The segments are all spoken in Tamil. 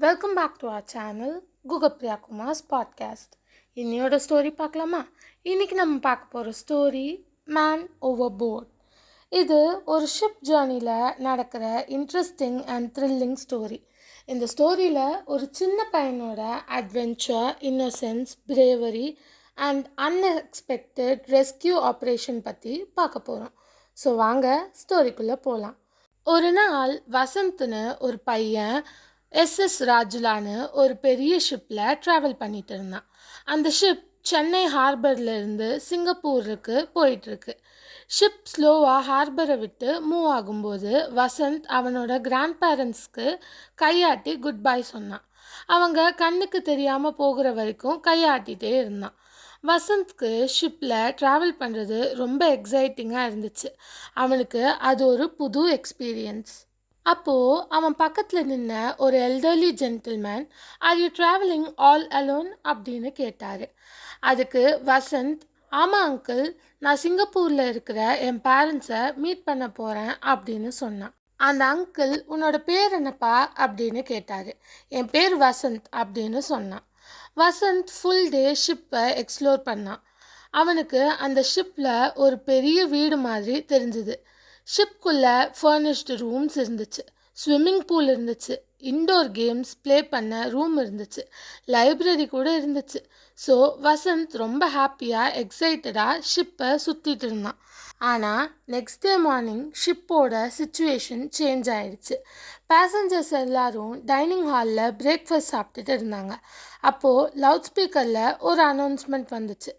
Welcome back to our channel Guhapriya Kumar's podcast. இன்னையோட ஸ்டோரி பார்க்கலாமா? இன்றைக்கி நம்ம பார்க்க போகிற ஸ்டோரி மேன் ஓவர் போர்ட். இது ஒரு ஷிப் ஜேர்னியில் நடக்கிற இன்ட்ரெஸ்டிங் அண்ட் த்ரில்லிங் ஸ்டோரி. இந்த ஸ்டோரியில் ஒரு சின்ன பையனோட adventure, innocence, bravery and unexpected rescue operation பற்றி பார்க்க போகிறோம். ஸோ வாங்க ஸ்டோரிக்குள்ளே போகலாம். ஒரு நாள் வசந்த்னு ஒரு பையன் எஸ்எஸ் ராஜுலான்னு ஒரு பெரிய ஷிப்பில் ட்ராவல் பண்ணிட்டு இருந்தான். அந்த ஷிப் சென்னை ஹார்பர்லேருந்து சிங்கப்பூருக்கு போயிட்டுருக்கு. ஷிப் ஸ்லோவாக ஹார்பரை விட்டு மூவ் ஆகும்போது வசந்த் அவனோட கிராண்ட் பேரண்ட்ஸ்க்கு கையாட்டி குட் பை சொன்னான். அவங்க கண்ணுக்கு தெரியாமல் போகிற வரைக்கும் கையாட்டிகிட்டே இருந்தான். வசந்த்க்கு ஷிப்பில் ட்ராவல் பண்ணுறது ரொம்ப எக்ஸைட்டிங்காக இருந்துச்சு. அவனுக்கு அது ஒரு புது எக்ஸ்பீரியன்ஸ். அப்போது அவன் பக்கத்தில் நின்ன ஒரு elderly gentleman, are you travelling all alone அப்படின்னு கேட்டார். அதுக்கு வசந்த், ஆமாம் அங்கிள், நான் சிங்கப்பூரில் இருக்கிற என் பேரண்ட்ஸை மீட் பண்ண போகிறேன் அப்படின்னு சொன்னான். அந்த அங்கிள், உன்னோட பேர் என்னப்பா அப்படின்னு கேட்டார். என் பேர் வசந்த் அப்படின்னு சொன்னான். வசந்த் ஃபுல் டே ஷிப்பை எக்ஸ்ப்ளோர் பண்ணான். அவனுக்கு அந்த ஷிப்பில் ஒரு பெரிய வீடு மாதிரி தெரிஞ்சுது. ஷிப்குள்ளே ஃபர்னிஷ்டு ரூம்ஸ் இருந்துச்சு, ஸ்விம்மிங் பூல் இருந்துச்சு, இன்டோர் கேம்ஸ் ப்ளே பண்ண ரூம் இருந்துச்சு, லைப்ரரி கூட இருந்துச்சு. ஸோ வசந்த் ரொம்ப ஹாப்பியாக எக்ஸைட்டடாக ஷிப்பை சுற்றிட்டு இருந்தான். ஆனால் நெக்ஸ்ட் டே மார்னிங் ஷிப்போட சுச்சுவேஷன் சேஞ்ச் ஆயிடுச்சு. பேசஞ்சர்ஸ் எல்லாரும் டைனிங் ஹாலில் பிரேக்ஃபாஸ்ட் சாப்பிட்டுட்டு இருந்தாங்க. அப்போது லவுட் ஸ்பீக்கரில் ஒரு அனௌன்ஸ்மெண்ட் வந்துச்சு.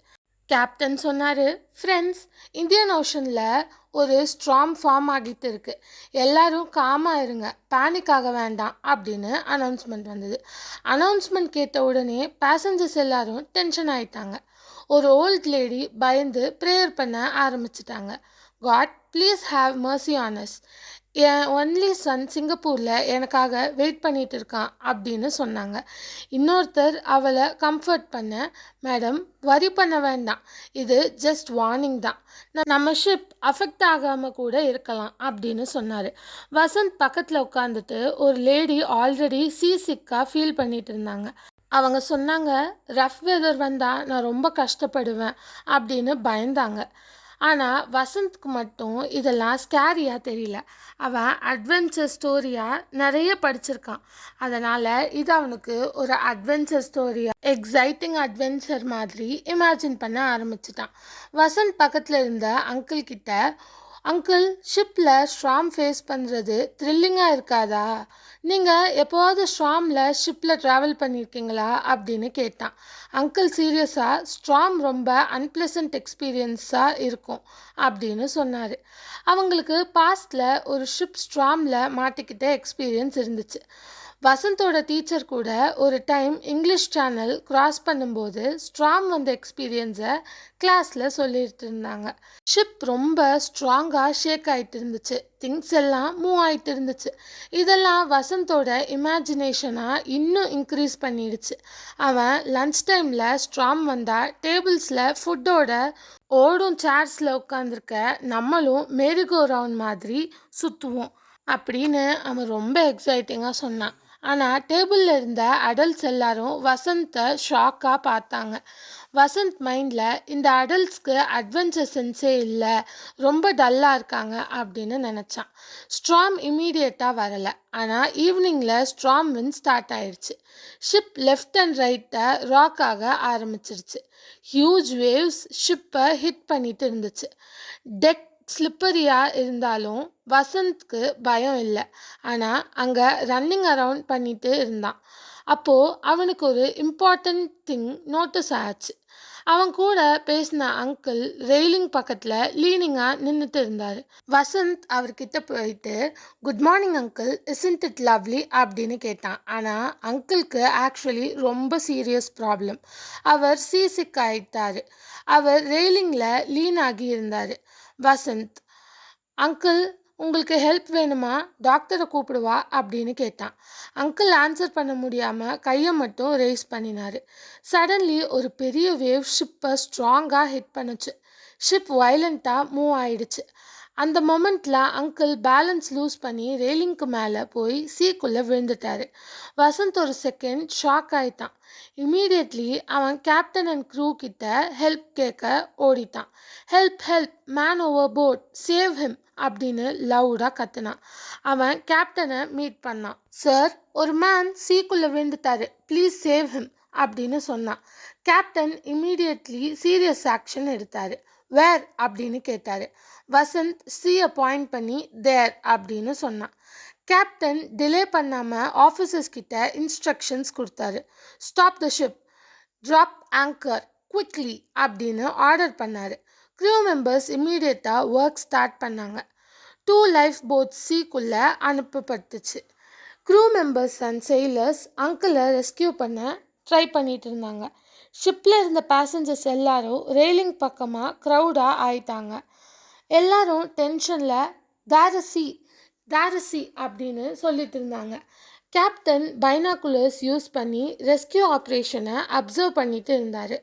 கேப்டன் சொன்னார், ஃப்ரெண்ட்ஸ், இந்தியன் ஓஷனில் ஒரு ஸ்ட்ராம் ஃபார்ம் ஆகிட்டு இருக்கு, எல்லாரும் காமாக இருங்க, பேனிக் ஆக வேண்டாம் அப்படின்னு அனௌன்ஸ்மெண்ட் வந்தது. அனௌன்ஸ்மெண்ட் கேட்ட உடனே பேசஞ்சர்ஸ் எல்லாரும் டென்ஷன் ஆகிட்டாங்க. ஒரு ஓல்ட் லேடி பயந்து ப்ரேயர் பண்ண ஆரம்பிச்சிட்டாங்க. God please have mercy on us, என் ஒன்லி சன் சிங்கப்பூரில் எனக்காக வெயிட் பண்ணிட்டு இருக்கான் அப்படின்னு சொன்னாங்க. இன்னொருத்தர் அவளை கம்ஃபர்ட் பண்ண, மேடம் வரி பண்ண வேண்டாம், இது ஜஸ்ட் வார்னிங் தான், நம்ம ஷிப் அஃபெக்ட் ஆகாமல் கூட இருக்கலாம் அப்படின்னு சொன்னார். வசந்த் பக்கத்தில் உட்காந்துட்டு ஒரு லேடி ஆல்ரெடி சிக்காக ஃபீல் பண்ணிட்டு இருந்தாங்க. அவங்க சொன்னாங்க, ரஃப் வெதர் வந்தால் நான் ரொம்ப கஷ்டப்படுவேன் அப்படின்னு பயந்தாங்க. ஆனால் வசந்த்க்கு மட்டும் இதெல்லாம் ஸ்கேரியாக தெரியல. அவன் அட்வென்ச்சர் ஸ்டோரியாக நிறைய படிச்சிருக்கான். அதனால் இது அவனுக்கு ஒரு அட்வென்ச்சர் ஸ்டோரியாக, எக்ஸைட்டிங் அட்வென்ச்சர் மாதிரி இமேஜின் பண்ண ஆரம்பிச்சிட்டான். வசந்த் பக்கத்தில் இருந்த அங்கிள் கிட்ட, அங்கிள், ஷிப்பில் ஸ்ட்ராம் ஃபேஸ் பண்ணுறது த்ரில்லிங்காக இருக்காதா? நீங்கள் எப்போவாவது ஸ்ட்ராமில் ஷிப்பில் ட்ராவல் பண்ணியிருக்கீங்களா அப்படின்னு கேட்டான். அங்கிள் சீரியஸாக, ஸ்ட்ராம் ரொம்ப அன்பிளசன்ட் எக்ஸ்பீரியன்ஸாக இருக்கும் அப்படின்னு சொன்னார். அவங்களுக்கு பாஸ்டில் ஒரு ஷிப் ஸ்ட்ராமில் மாட்டிக்கிட்ட எக்ஸ்பீரியன்ஸ் இருந்துச்சு. வசந்தோட டீச்சர் கூட ஒரு டைம் இங்கிலீஷ் சேனல் கிராஸ் பண்ணும்போது ஸ்ட்ராங் வந்த எக்ஸ்பீரியன்ஸை கிளாஸில் சொல்லிட்டு இருந்தாங்க. ஷிப் ரொம்ப ஸ்ட்ராங்காக ஷேக் ஆகிட்டு இருந்துச்சு, திங்ஸ் எல்லாம் மூவ் ஆகிட்டு இருந்துச்சு. இதெல்லாம் வசந்தோட இமேஜினேஷனாக இன்னும் இன்க்ரீஸ் பண்ணிடுச்சு. அவன் லன்ச் டைமில் ஸ்ட்ராங் வந்தால் டேபிள்ஸில் ஃபுட்டோட ஓடும் சேர்ஸில் உட்காந்துருக்க நம்மளும் மேரிகோ ரவுண்ட் மாதிரி சுற்றுவோம் அப்படின்னு அவன் ரொம்ப எக்ஸைட்டிங்காக சொன்னான். ஆனால் டேபிளில் இருந்த அடல்ட்ஸ் எல்லாரும் வசந்தை ஷாக்காக பார்த்தாங்க. வசந்த் மைண்டில், இந்த அடல்ட்ஸ்க்கு அட்வென்ச்சர் சென்ஸே இல்லை, ரொம்ப டல்லாக இருக்காங்க அப்படின்னு நினச்சான். ஸ்ட்ராம் இம்மீடியட்டாக வரலை. ஆனால் ஈவினிங்கில் ஸ்ட்ராம் வின் ஸ்டார்ட் ஆயிடுச்சு. ஷிப் லெஃப்ட் அண்ட் ரைட்டை ராக் ஆக ஆரம்பிச்சிருச்சு. ஹியூஜ் வேவ்ஸ் ஷிப்பை ஹிட் பண்ணிட்டு இருந்துச்சு. டெக் ஸ்லிப்பரியாக இருந்தாலும் வசந்த்க்கு பயம் இல்லை. ஆனால் அங்கே ரன்னிங் அரவுண்ட் பண்ணிட்டு இருந்தான். அப்போது அவனுக்கு ஒரு இம்பார்ட்டண்ட் திங் நோட்டீஸ் ஆச்சு. அவன் கூட பேசின அங்கிள் ரெயிலிங் பக்கத்தில் லீனிங்காக நின்றுட்டு இருந்தார். வசந்த் அவர்கிட்ட போயிட்டு, good morning uncle, isn't it lovely அப்படின்னு கேட்டான். ஆனால் அங்கிளுக்கு ஆக்சுவலி ரொம்ப சீரியஸ் ப்ராப்ளம். அவர் சிக் ஆகிட்டார். அவர் ரெயிலிங்கில் லீன் ஆகி இருந்தார். வசந்த், அங்கிள், உங்களுக்கு ஹெல்ப் வேணுமா, டாக்டரை கூப்பிடுவா அப்படின்னு கேட்டான். அங்கிள் ஆன்சர் பண்ண முடியாமல் கையை மட்டும் ரேஸ் பண்ணினார். சடன்லி ஒரு பெரிய வேவ் ஷிப்பை ஸ்ட்ராங்காக ஹிட் பண்ணுச்சு. ஷிப் வயலண்ட்டாக மூவ் ஆயிடுச்சு. அந்த மொமெண்ட்டில் அங்கிள் பேலன்ஸ் லூஸ் பண்ணி ரெயிலிங்க்கு மேலே போய் சீக்குள்ளே விழுந்துட்டாரு. வசந்த் ஒரு செகண்ட் ஷாக் ஆயிட்டான். இமீடியட்லி அவன் கேப்டன் அண்ட் க்ரூ கிட்ட ஹெல்ப் கேட்க ஓடிட்டான். Help help, man overboard, save him அப்படின்னு லவுடாக கத்துனான். அவன் கேப்டனை மீட் பண்ணான். சார், ஒரு மேன் சீக்குள்ளே விழுந்துட்டாரு, ப்ளீஸ் சேவ் ஹிம் அப்படின்னு சொன்னான். கேப்டன் இமீடியட்லி சீரியஸ் ஆக்ஷன் எடுத்தார். வேர் அப்படின்னு கேட்டார். வசந்த் சீயை பாயிண்ட் பண்ணி தேர் அப்படின்னு சொன்னான். கேப்டன் டிலே பண்ணாமல் ஆஃபீஸர்ஸ் கிட்ட இன்ஸ்ட்ரக்ஷன்ஸ் கொடுத்தாரு. Stop the ship, drop anchor quickly அப்படின்னு ஆர்டர் பண்ணார். க்ரூ மெம்பர்ஸ் இம்மீடியட்டாக ஒர்க் ஸ்டார்ட் பண்ணாங்க. 2 லைஃப் போட்ஸ் சீக்குள்ளே அனுப்பப்பட்டுச்சு. க்ரூ மெம்பர்ஸ் அண்ட் செயிலர்ஸ் அங்கிளை ரெஸ்கியூ பண்ண ட்ரை பண்ணிட்டு இருந்தாங்க. ஷிப்பில் இருந்த பேசஞ்சர்ஸ் எல்லாரும் ரெயிலிங் பக்கமாக க்ரௌடாக ஆயிட்டாங்க. எல்லாரும் டென்ஷனில் தாரசி அப்படின்னு சொல்லிட்டு இருந்தாங்க. கேப்டன் பைனாகுலர்ஸ் யூஸ் பண்ணி ரெஸ்கியூ ஆப்ரேஷனை அப்சர்வ் பண்ணிட்டு இருந்தார்.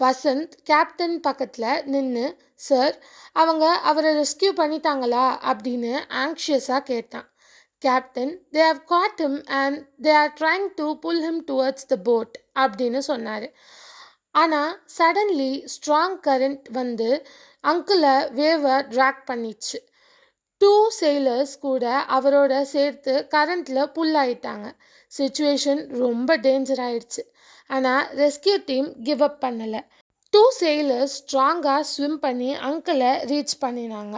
வசந்த் கேப்டன் பக்கத்தில் நின்று, சார், அவங்க அவரை ரெஸ்கியூ பண்ணிட்டாங்களா அப்படின்னு ஆங்ஷியஸாக கேட்டான். Captain, they have caught him and they are trying to pull him towards the boat அப்படின்னு சொன்னார். ஆனால் சடன்லி ஸ்ட்ராங் கரண்ட் வந்து அங்கிளை வேவை ட்ராக் பண்ணிச்சு. 2 sailors கூட அவரோட சேர்த்து கரண்ட்டில் புல் ஆயிட்டாங்க. சிச்சுவேஷன் ரொம்ப டேஞ்சர் ஆயிடுச்சு. ஆனால் ரெஸ்கியூ டீம் கிவ் அப் பண்ணலை. 2 sailors ஸ்ட்ராங்காக ஸ்விம் பண்ணி அங்கிளை ரீச் பண்ணினாங்க.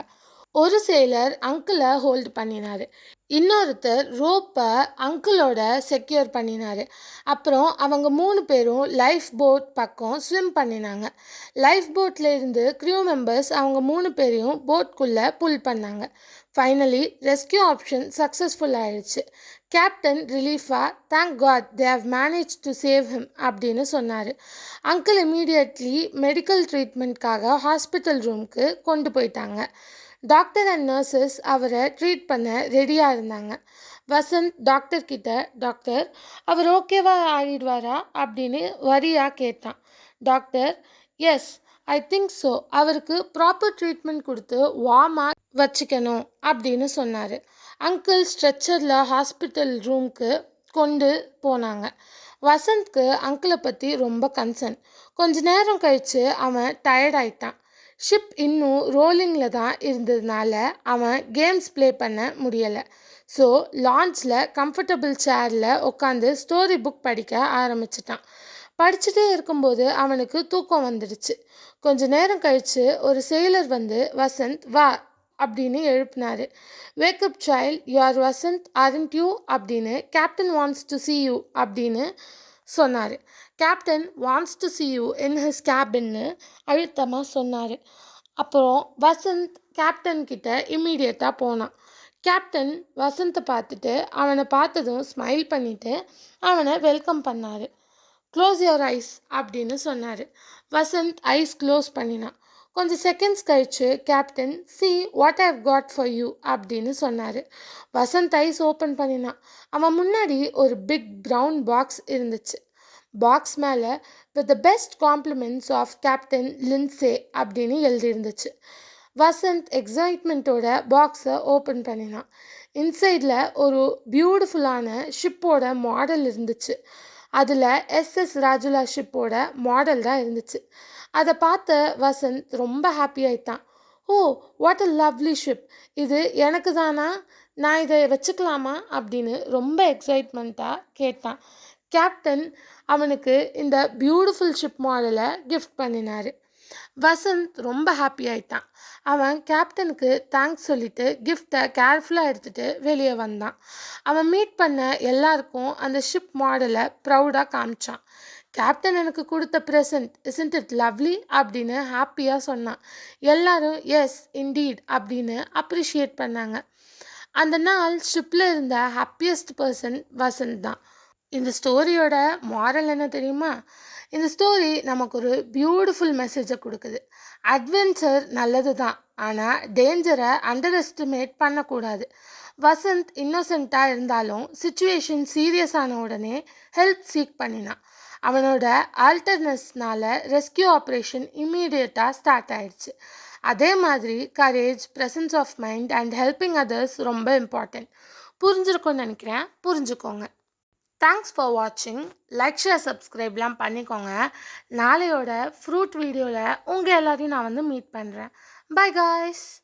ஒரு sailor அங்கிளை ஹோல்டு பண்ணினார். இன்னொருத்தர் ரோப்பை அங்கிளோட செக்யூர் பண்ணினார். அப்புறம் அவங்க 3 பேரும் லைஃப் போட் பக்கம் ஸ்விம் பண்ணினாங்க. லைஃப் போட்டில் இருந்து க்ரூ மெம்பர்ஸ் அவங்க 3 பேரையும் போட்குள்ளே புல் பண்ணாங்க. ஃபைனலி ரெஸ்கியூ ஆப்ஷன் சக்ஸஸ்ஃபுல் ஆயிடுச்சு. கேப்டன் ரிலீஃபாக, thank God they have manage to save him அப்படின்னு சொன்னார். அங்கிள் இமீடியட்லி மெடிக்கல் ட்ரீட்மெண்ட்காக ஹாஸ்பிட்டல் ரூமுக்கு கொண்டு போயிட்டாங்க. டாக்டர் அண்ட் நர்சஸ் அவரை ட்ரீட் பண்ண ரெடியாக இருந்தாங்க. வசந்த் டாக்டர் கிட்ட, டாக்டர், அவர் ஓகேவா ஆகிடுவாரா அப்படின்னு வரியாக கேட்டான். Doctor, yes, I think so, அவருக்கு ப்ராப்பர் ட்ரீட்மெண்ட் கொடுத்து வார்மாக வச்சுக்கணும் அப்படின்னு சொன்னார். அங்கிள் ஸ்ட்ரெச்சரில் ஹாஸ்பிட்டல் ரூமுக்கு கொண்டு போனாங்க. வசந்த்க்கு அங்கிளை பற்றி ரொம்ப கன்சர்ன். கொஞ்ச நேரம் கழித்து அவன் டயர்ட் ஆயிட்டான். ஷிப் இன்னும் ரோலிங்கில் தான் இருந்ததுனால அவன் கேம்ஸ் ப்ளே பண்ண முடியலை. ஸோ லான்ச்சில் கம்ஃபர்டபுள் சேரில் உட்காந்து ஸ்டோரி புக் படிக்க ஆரம்பிச்சிட்டான். படிச்சுட்டே இருக்கும்போது அவனுக்கு தூக்கம் வந்துடுச்சு. கொஞ்ச நேரம் கழித்து ஒரு sailor வந்து, வசந்த் வா அப்படின்னு எழுப்பினார். Wake up child, you are Vasanth aren't you அப்படின்னு, captain wants to see you அப்படின்னு சொன்னார். Captain wants to see you in his cabinன்னு அழுத்தமாக சொன்னார். அப்புறம் வசந்த் கேப்டன் கிட்ட இம்மீடியட்டாக போனான். கேப்டன் வசந்தை பார்த்துட்டு அவனை பார்த்ததும் ஸ்மைல் பண்ணிவிட்டு அவனை வெல்கம் பண்ணார். க்ளோஸ் யுவர் ஐஸ் அப்படின்னு சொன்னார். வசந்த் ஐஸ் க்ளோஸ் பண்ணினான். கொஞ்சம் செகண்ட்ஸ் கழிச்சு captain, see what I've got for you அப்படின்னு சொன்னார். வசந்த் ஐஸ் ஓப்பன் பண்ணினான். அவன் முன்னாடி ஒரு பிக் ப்ரௌன் பாக்ஸ் இருந்துச்சு. பாக்ஸ் மேலே with the best compliments of captain Lindsay அப்படின்னு எழுதியிருந்துச்சு. வசந்த் எக்ஸைட்மெண்ட்டோட பாக்ஸை ஓப்பன் பண்ணினான். இன்சைடில் ஒரு பியூட்டிஃபுல்லான ஷிப்போட மாடல் இருந்துச்சு. அதில் SS ராஜுலா ஷிப்போட மாடல் தான் இருந்துச்சு. அதை பார்த்த வசந்த் ரொம்ப ஹாப்பி ஆயிட்டான். ஓ, வாட் அ லவ்லி ஷிப், இது எனக்கு தானா, நான் இதை வச்சுக்கலாமா அப்படின்னு ரொம்ப எக்ஸைட்மெண்ட்டாக கேட்டான். கேப்டன் அவனுக்கு இந்த பியூட்டிஃபுல் ஷிப் மாடலை கிஃப்ட் பண்ணினார். வசந்த் ரொம்ப ஹாப்பி ஆயிட்டான். அவன் கேப்டனுக்கு தேங்க்ஸ் சொல்லிட்டு கிஃப்டை கேர்ஃபுல்லாக எடுத்துகிட்டு வெளியே வந்தான். அவன் மீட் பண்ண எல்லாருக்கும் அந்த ஷிப் மாடலை ப்ரௌடாக காமிச்சான். கேப்டன் எனக்கு கொடுத்த ப்ரெசன்ட், இஸ்ன்ட் இட் லவ்லி அப்படின்னு ஹாப்பியாக சொன்னான். எல்லாரும் எஸ் இன்டீட் அப்படின்னு அப்ரிஷியேட் பண்ணாங்க. அந்த நாள் ஷிப்பில் இருந்த ஹாப்பியஸ்ட் பர்சன் வசந்த் தான். இந்த ஸ்டோரியோட மாரல் என்ன தெரியுமா? இந்த ஸ்டோரி நமக்கு ஒரு பியூட்டிஃபுல் மெசேஜை கொடுக்குது. அட்வென்ச்சர் நல்லது தான், ஆனால் டேஞ்சரை அண்டர் எஸ்டிமேட் பண்ணக்கூடாது. வசந்த் இன்னோசென்ட்டாக இருந்தாலும் சிச்சுவேஷன் சீரியஸ் ஆன உடனே ஹெல்ப் சீக் பண்ணினான். அவனோட ஆல்டர்னஸ்னால ரெஸ்கியூ ஆப்ரேஷன் இம்மீடியட்டாக ஸ்டார்ட் ஆயிடுச்சு. அதே மாதிரி courage, presence of mind and helping others ரொம்ப இம்பார்ட்டன்ட். புரிஞ்சிருக்கும்னு நினைக்கிறேன். புரிஞ்சுக்கோங்க. தேங்க்ஸ் ஃபார் வாட்சிங். லைக், ஷேர், சப்ஸ்கிரைப்லாம் பண்ணிக்கோங்க. நாளையோட ஃப்ரூட் வீடியோவில் உங்கள் எல்லாரையும் நான் மீட் பண்ணுறேன். Bye guys.